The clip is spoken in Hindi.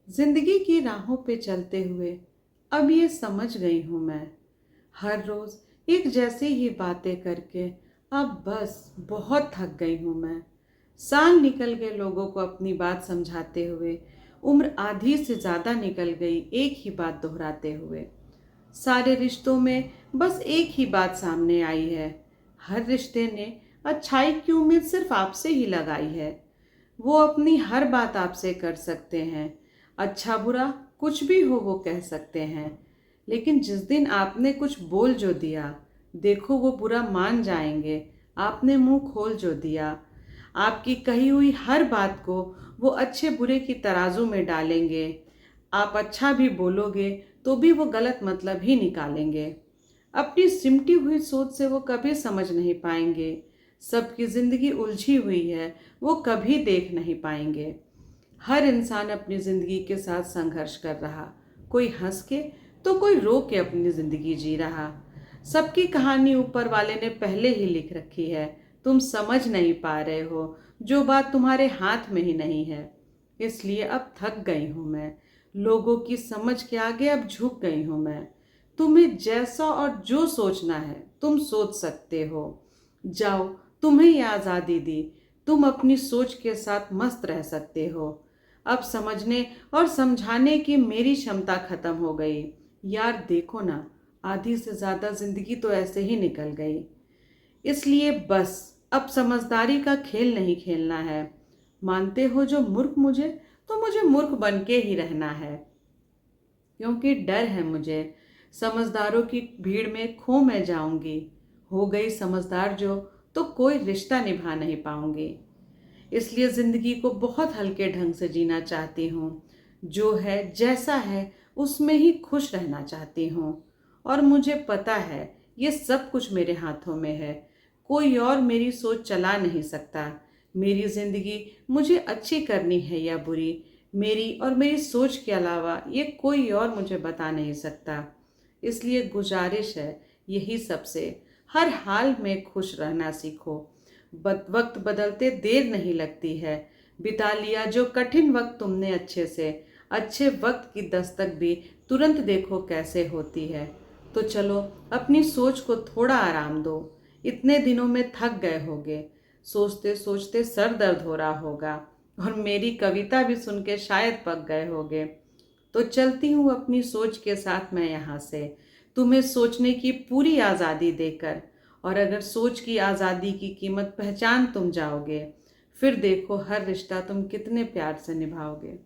जिंदगी की राहों पे चलते हुए अब ये समझ गई हूँ मैं। हर रोज एक जैसी ही बातें करके अब बस बहुत थक गई हूँ मैं। साल निकल गए लोगों को अपनी बात समझाते हुए, उम्र आधी से ज्यादा निकल गई एक ही बात दोहराते हुए। सारे रिश्तों में बस एक ही बात सामने आई है। हर रिश्ते ने अच्छाई की उम्मीद सिर्फ आपसे ही लगाई है। वो अपनी हर बात आपसे कर सकते हैं, अच्छा बुरा कुछ भी हो वो कह सकते हैं। लेकिन जिस दिन आपने कुछ बोल जो दिया, देखो वो बुरा मान जाएंगे। आपने मुंह खोल जो दिया, आपकी कही हुई हर बात को वो अच्छे बुरे की तराजू में डालेंगे। आप अच्छा भी बोलोगे तो भी वो गलत मतलब ही निकालेंगे। अपनी सिमटी हुई सोच से वो कभी समझ नहीं पाएंगे। सबकी जिंदगी उलझी हुई है, वो कभी देख नहीं पाएंगे। हर इंसान अपनी जिंदगी के साथ संघर्ष कर रहा, कोई हंस के तो कोई रो के अपनी जिंदगी जी रहा। सबकी कहानी ऊपर वाले ने पहले ही लिख रखी है। तुम समझ नहीं पा रहे हो जो बात तुम्हारे हाथ में ही नहीं है। इसलिए अब थक गई हूँ मैं, लोगों की समझ के आगे अब झुक गई हूँ मैं। तुम्हें जैसा और जो सोचना है तुम सोच सकते हो। जाओ, तुम्हें ये आज़ादी दी, तुम अपनी सोच के साथ मस्त रह सकते हो। अब समझने और समझाने की मेरी क्षमता खत्म हो गई। यार देखो ना, आधी से ज्यादा जिंदगी तो ऐसे ही निकल गई। इसलिए बस अब समझदारी का खेल नहीं खेलना है। मानते हो जो मूर्ख मुझे, तो मुझे मूर्ख बन के ही रहना है। क्योंकि डर है मुझे, समझदारों की भीड़ में खो मैं जाऊंगी। हो गई समझदार जो, तो कोई रिश्ता निभा नहीं पाऊंगी। इसलिए जिंदगी को बहुत हल्के ढंग से जीना चाहती हूँ। जो है जैसा है उसमें ही खुश रहना चाहती हूँ। और मुझे पता है ये सब कुछ मेरे हाथों में है। कोई और मेरी सोच चला नहीं सकता। मेरी जिंदगी मुझे अच्छी करनी है या बुरी, मेरी और मेरी सोच के अलावा ये कोई और मुझे बता नहीं सकता। इसलिए गुजारिश है यही सबसे, हर हाल में खुश रहना सीखो। वक्त बदलते देर नहीं लगती है। बिता लिया जो कठिन वक्त तुमने अच्छे से, अच्छे वक्त की दस्तक भी तुरंत देखो कैसे होती है। तो चलो अपनी सोच को थोड़ा आराम दो। इतने दिनों में थक गए होगे, सोचते सोचते सर दर्द हो रहा होगा, और मेरी कविता भी सुन के शायद पक गए होगे। तो चलती हूँ अपनी सोच के साथ मैं यहाँ से, तुम्हें सोचने की पूरी आज़ादी देकर। और अगर सोच की आज़ादी की कीमत पहचान तुम जाओगे, फिर देखो हर रिश्ता तुम कितने प्यार से निभाओगे।